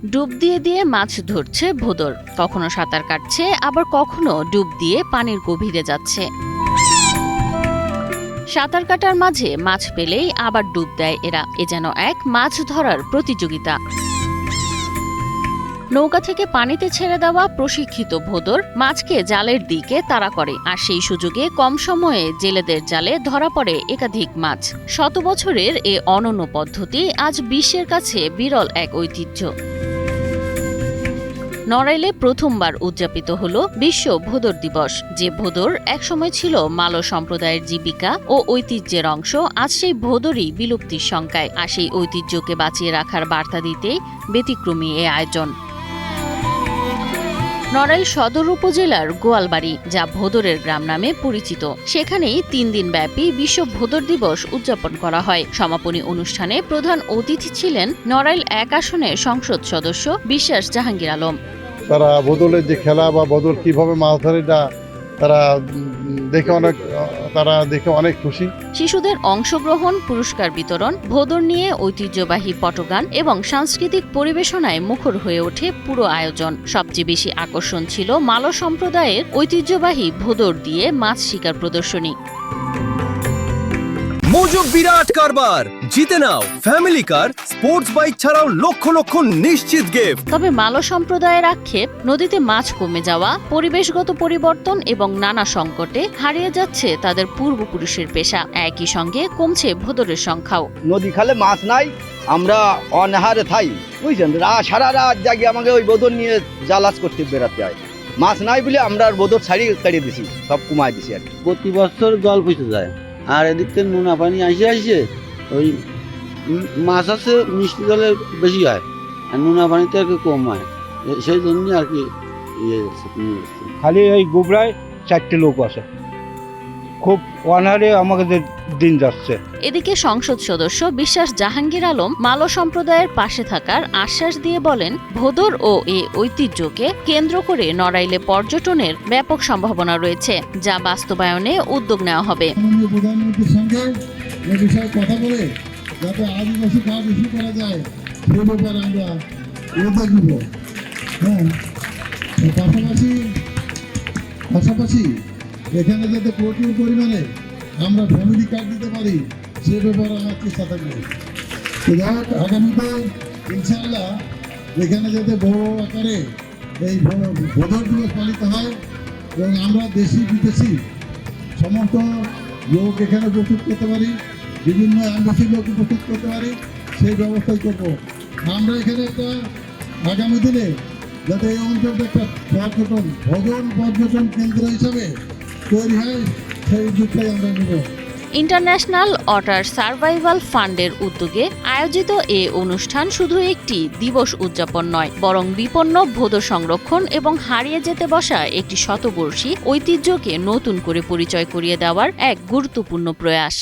ডুব দিয়ে দিয়ে মাছ ধরছে ভোদর, কখনো সাঁতার কাটছে, আবার কখনো ডুব দিয়ে পানির গভীরে যাচ্ছে। সাঁতার কাটার মাঝে মাছ পেলেই আবার ডুব দেয় এরা। এ যেন এক মাছ ধরার প্রতিযোগিতা। নৌকা থেকে পানিতে ছেড়ে দেওয়া প্রশিক্ষিত ভোদর মাছকে জালের দিকে তাড়া করে, আর সেই সুযোগে কম সময়ে জেলেদের জালে ধরা পড়ে একাধিক মাছ। শত বছরের এ অনন্য পদ্ধতি আজ বিশ্বের কাছে বিরল এক ঐতিহ্য। নড়াইলে প্রথমবার উদযাপিত হল বিশ্ব ভোদর দিবস। যে ভোদর একসময় ছিল মালয় সম্প্রদায়ের জীবিকা ও ঐতিহ্যের অংশ, আজ সেই ভোদরই বিলুপ্তির শঙ্কায়। আর সেই ঐতিহ্যকে বাঁচিয়ে রাখার বার্তা দিতেই ব্যতিক্রমী এ আয়োজন। নড়াইল সদর উপজেলার গোয়ালবাড়ি, যা ভোদরের গ্রাম নামে পরিচিত, সেখানেই 3 দিন ব্যাপী বিশ্ব ভোদর দিবস উদযাপন করা হয়। সমাপনী অনুষ্ঠানে প্রধান অতিথি ছিলেন নড়াইল 1 আসনের সংসদ সদস্য বিশ্বাস জাহাঙ্গীর আলম। তারা ভোদরের যে খেলা বা ভোদর কিভাবে মাছ ধরে তারা দেখে অনেক খুশি। শিশুদের অংশগ্রহণ, পুরস্কার বিতরণ, ভোদর নিয়ে ঐতিহ্যবাহী পটগান এবং সাংস্কৃতিক পরিবেশনায় মুখর হয়ে ওঠে পুরো আয়োজন। সবচেয়ে বেশি আকর্ষণ ছিল মালয় সম্প্রদায়ের ঐতিহ্যবাহী ভোদর দিয়ে মাছ শিকার প্রদর্শনী। মজুক বিরাট কারবার, জিতে নাও ফ্যামিলি কার, স্পোর্টস বাইক ছাড়াও লক্ষ লক্ষ নিশ্চিত গিফট। তবে মালয় সম্প্রদায়ের আক্ষেপ, নদীতে মাছ কমে যাওয়া, পরিবেশগত পরিবর্তন এবং নানা সংকটে হারিয়ে যাচ্ছে তাদের পূর্বপুরুষের পেশা। একই সঙ্গে কমছে ভোদরের সংখ্যাও। নদী খালে মাছ নাই, আমরা অনাহারে থাই, বুঝছেন। সারা রাত জাগি আমাকে ওই বোদর নিয়ে জালাজ করতে বেড়াতে হয়। মাছ নাই বলে আমরা আর বোদর ছাড়িয়ে দিছি, সব কমাই দিছি আর কি। প্রতি বছর জল পুষে যায়, আর এদিক থেকে নোনা পানি আসে ওই মাছ আছে মিষ্টি জলে বেশি হয়, আর নোনা পানিতে আর কি কম হয়। সেই জন্য আর কি খালি এই গোবরায় 4টে লোক আছে, খুব অনাহারে আমাদের দিন যাচ্ছে। এদিকে সংসদ সদস্য বিশ্বাস জাহাঙ্গীর আলম মালয় সম্প্রদায়ের পাশে থাকার আশ্বাস দিয়ে বলেন, ভোদর ও এ ঐতিহ্যকে কেন্দ্র করে নড়াইলে পর্যটনের ব্যাপক সম্ভাবনা রয়েছে, যা বাস্তবায়নে উদ্যোগ নেওয়া হবে। প্রধানমন্ত্রীর সঙ্গে এ বিষয়ে কথা বলে যাতে আদিবাসী কাজ বেশি করা যায় সে ব্যাপারে আমরা উদ্যোগ নিব। হ্যাঁ, পাশাপাশি এখানে যাতে প্রচুর পরিমাণে আমরা ফ্যামিলি কার্ড দিতে পারি সে ব্যাপারে আমার চেষ্টা থাকবে। আগামীতে ইনশাআল্লাহ এখানে যাতে বড় আকারে এই ভোদর দিবস পালিত হয় এবং আমরা দেশি বিদেশি সমস্ত লোক এখানে প্রস্তুত করতে পারি, বিভিন্ন অ্যাম্বাসি লোক প্রস্তুত করতে পারি, সেই ব্যবস্থাই করব। আমরা এখানে একটা আগামী দিনে যাতে এই অঞ্চলটা একটা পর্যটন কেন্দ্র হিসাবে তৈরি হয়, সেই উদ্যোগটাই আমরা নেব। ইন্টারন্যাশনাল ওয়াটার সার্ভাইভাল ফান্ডের উদ্যোগে আয়োজিত এ অনুষ্ঠান শুধু একটি দিবস উদযাপন নয়, বরং বিপন্ন ভোদর সংরক্ষণ এবং হারিয়ে যেতে বসা একটি শতবর্ষী ঐতিহ্যকে নতুন করে পরিচয় করিয়ে দেওয়ার এক গুরুত্বপূর্ণ প্রয়াস।